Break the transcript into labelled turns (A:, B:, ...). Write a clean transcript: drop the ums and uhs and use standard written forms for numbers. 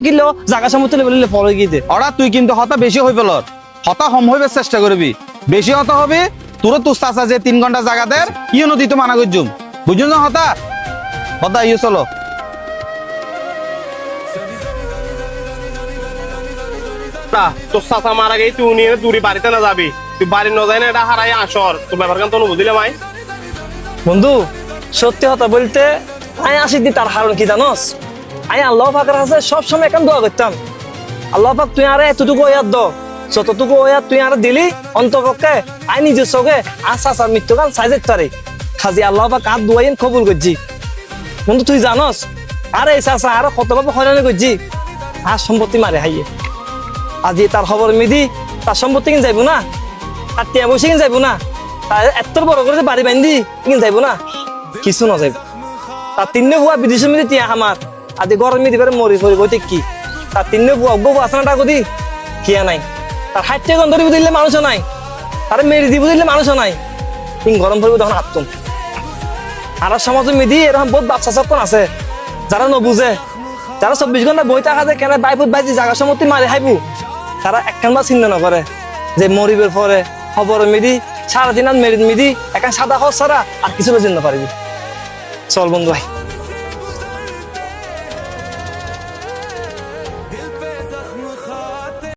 A: kilo জায়গা সমতলে বলিলে পরে গিয়ে দে
B: ওরা তুই কিন্তু হতা বেশি হয়ে ফেল হতা কম হইবে চেষ্টা করবি বেশি হতা হবে তোর তো চাচা যে 3 ঘন্টা জায়গা দের ইয়ে নদী তো মানা করছুম বুঝুন না হতা হতা ইয়ে চলো
C: না তোর চাচা মারা গেই তুই নিয়ে দূরে বাড়িতে না যাবি তুই বাড়ি না যাই না এটা হারাই আসর তোর ব্যাপার কেন তো বুঝলে ভাই
A: বন্ধু সত্যি কথা বলতে আমি আসি দি তার হারণ কি জানোস আমি আল্লাহ পাকের কাছে সবসময় এখন দোয়া করতাম আল্লাহ পাক তুই আরে এতটুকু ওয়াদ দ যতটুকু ওয়াদ তুই আরে দিলি অন্তপক্ষে আই নিজের চোখে আশার মৃত্যুকাল সাইজের তারে খাজি আল্লাহ পাক আর দুয়াইন কবুল করছি বন্ধু তুই জানোস আরে এই চাষা আরো কতভাবে হয়রানি করছি আর সম্পত্তি মারে হাইয়ে আজি তার খবর মিদি তার সম্পত্তি কিন যাইব না আর টিয়া বসে কিন যাইব না তার এত বড় করে যে বাড়ি বান্ধি কিন যাইব না কিছু না যাইব তার তিননে বুয়া বিদেশের মিদি টিয়া আমার আদি গরম মিদি বেড়ে মরি পড়িব ঠিক কি তার তিননে বুয়া বউ আসনাটা কদি কিয়া নাই তার হাইটে গন্ধরি দিলে মানুষও নাই তার মেরি দিব দিলে মানুষও নাই তিন গরম পড়িব তখন আত্ম আর সমাজে মিদি এরকম বহুত বাচ্চা সকল আছে যারা নবুঝে যারা 24 ঘন্টা বই থাকা যায় কেন বাইপুত বাইজি জায়গা সম্পত্তি মারি খাইবো তারা একখান বা চিন্তা নকরে যে মরিবের পরে খবর মিদি সারাদিন আর মেরিদ মিদি এখান সাদা খরচ ছাড়া আর কিছু চিন্তা পারবি চল বন্ধু ভাই